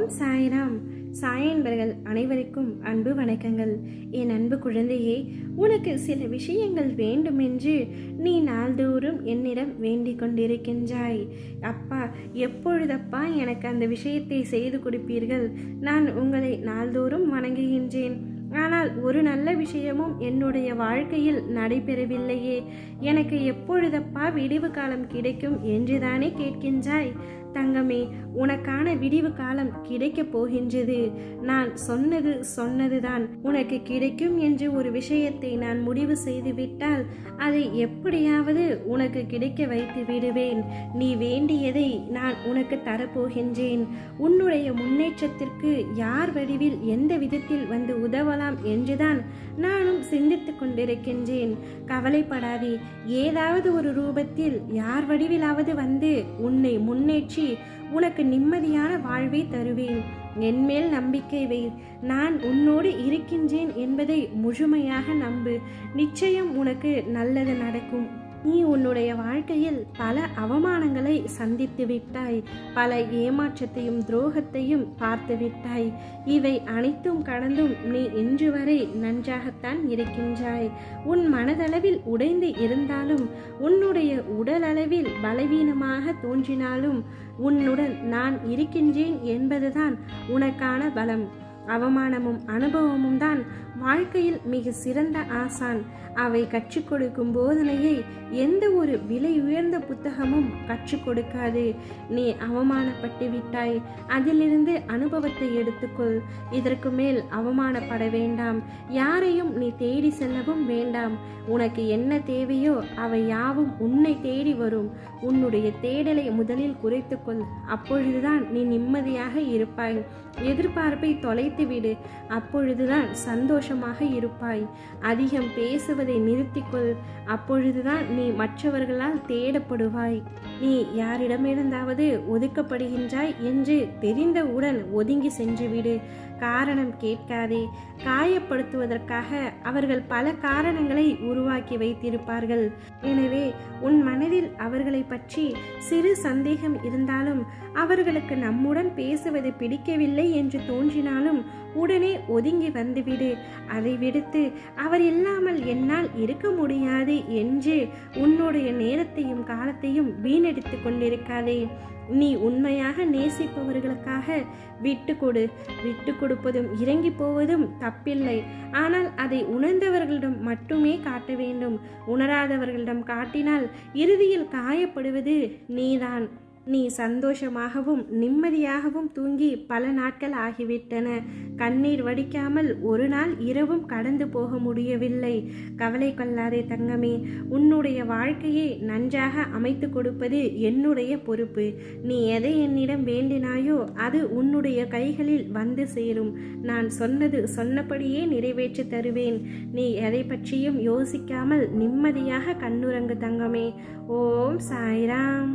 ஓம் சாய்ராம். சாய் என்பர்கள் அனைவருக்கும் அன்பு வணக்கங்கள். என் அன்பு குழந்தையே, உனக்கு சில விஷயங்கள் வேண்டுமென்று நீ நாள்தோறும் என்னிடம் வேண்டிக் கொண்டிருக்கின்றாய். அப்பா, எப்பொழுதப்பா எனக்கு அந்த விஷயத்தை செய்து கொடுப்பீர்கள்? நான் உங்களை நாள்தோறும் வணங்குகின்றேன். ஆனால் ஒரு நல்ல விஷயமும் என்னுடைய வாழ்க்கையில் நடைபெறவில்லையே. எனக்கு எப்பொழுதப்பா விடிவு காலம் கிடைக்கும் என்றுதானே கேட்கின்றாய். தங்கமே, உனக்கான விடிவு காலம் கிடைக்கப் போகின்றது. நான் சொன்னதுதான். உனக்கு கிடைக்கும் என்று ஒரு விஷயத்தை நான் முடிவு செய்துவிட்டால் அதை எப்படியாவது உனக்கு கிடைக்க வைத்து விடுவேன். நீ வேண்டியதை நான் உனக்கு தரப்போகின்றேன். உன்னுடைய முன்னேற்றத்திற்கு யார் வடிவில் எந்த விதத்தில் வந்து உதவலாம் என்றுதான் நானும் சிந்தித்து கொண்டிருக்கின்றேன். கவலைப்படாதே. ஏதாவது ஒரு ரூபத்தில் யார் வடிவிலாவது வந்து உன்னை முன்னேற்றி உனக்கு நிம்மதியான வாழ்வை தருவேன். என்மேல் நம்பிக்கை வை. நான் உன்னோடு இருக்கின்றேன் என்பதை முழுமையாக நம்பு. நிச்சயம் உனக்கு நல்லது நடக்கும். நீ உன்னுடைய வாழ்க்கையில் பல அவமானங்களை சந்தித்து விட்டாய். பல ஏமாற்றத்தையும் துரோகத்தையும் பார்த்து விட்டாய். இவை அனைத்தும் கடந்தும் நீ இன்று வரை நன்றாகத்தான் இருக்கின்றாய். உன் மனதளவில் உடைந்து இருந்தாலும், உன்னுடைய உடலளவில் பலவீனமாக தோன்றினாலும், உன்னுடன் நான் இருக்கின்றேன் என்பதுதான் உனக்கான பலம். அவமானமும் அனுபவமும் தான் வாழ்க்கையில் மிக சிறந்த ஆசான். அவை கற்றுக் கொடுக்கும் போதனையை எந்த ஒரு விலை உயர்ந்த புத்தகமும் கற்றுக் கொடுக்காது. நீ அவமானப்பட்டு விட்டாய். அதிலிருந்து அனுபவத்தை எடுத்துக்கொள். இதற்கு மேல் அவமானப்பட வேண்டாம். யாரையும் நீ தேடி செல்லவும் வேண்டாம். உனக்கு என்ன தேவையோ அவை யாவும் உன்னை தேடி வரும். உன்னுடைய தேடலை முதலில் குறைத்துக்கொள். அப்பொழுதுதான் நீ நிம்மதியாக இருப்பாய். எதிர்பார்ப்பை தொலைத்துவிடு. அப்பொழுதுதான் சந்தோஷமாக இருப்பாய். அதிகம் பேசுவதை நிறுத்திக்கொள். அப்பொழுதுதான் நீ மற்றவர்களால் தேடப்படுவாய். நீ யாரிடமிருந்தாவது ஒதுக்கப்படுகின்றாய் என்று தெரிந்தவுடன் ஒதுங்கி சென்றுவிடு. காரணம் கேட்காதே. காயப்படுத்துவதற்காக அவர்கள் பல காரணங்களை உருவாக்கி வைத்திருப்பார்கள். எனவே உன் மனதில் அவர்களை பற்றி சிறு சந்தேகம் இருந்தாலும், அவர்களுக்கு நம்முடன் பேசுவது பிடிக்கவில்லை என்று தோன்றினாலும் உடனே ஒதுங்கி வந்துவிடு. அதை விடுத்து அவர் இல்லாமல் என்னால் இருக்க முடியாது என்று உன்னுடைய நேரத்தையும் காலத்தையும் வீணடித்து கொண்டிருக்காதே. நீ உண்மையாக நேசிப்பவர்களுக்காக விட்டு கொடு. விட்டு கொடுப்பதும் இறங்கி போவதும் தப்பில்லை. ஆனால் அதை உணர்ந்தவர்களிடம் மட்டுமே காட்ட வேண்டும். உணராதவர்களிடம் காட்டினால் இறுதியில் காயப்படுவது நீதான். நீ சந்தோஷமாகவும் நிம்மதியாகவும் தூங்கி பல நாட்கள் ஆகிவிட்டன. கண்ணீர் வடிக்காமல் ஒரு நாள் இரவும் கடந்து போக முடியவில்லை. கவலை கொள்ளாதே தங்கமே. உன்னுடைய வாழ்க்கையை நன்றாக அமைத்து கொடுப்பது என்னுடைய பொறுப்பு. நீ எதை என்னிடம் வேண்டினாயோ அது உன்னுடைய கைகளில் வந்து சேரும். நான் சொன்னபடியே நிறைவேற்றி தருவேன். நீ எதை பற்றியும் யோசிக்காமல் நிம்மதியாக கண்ணுறங்கு தங்கமே. ஓம் சாய்ராம்.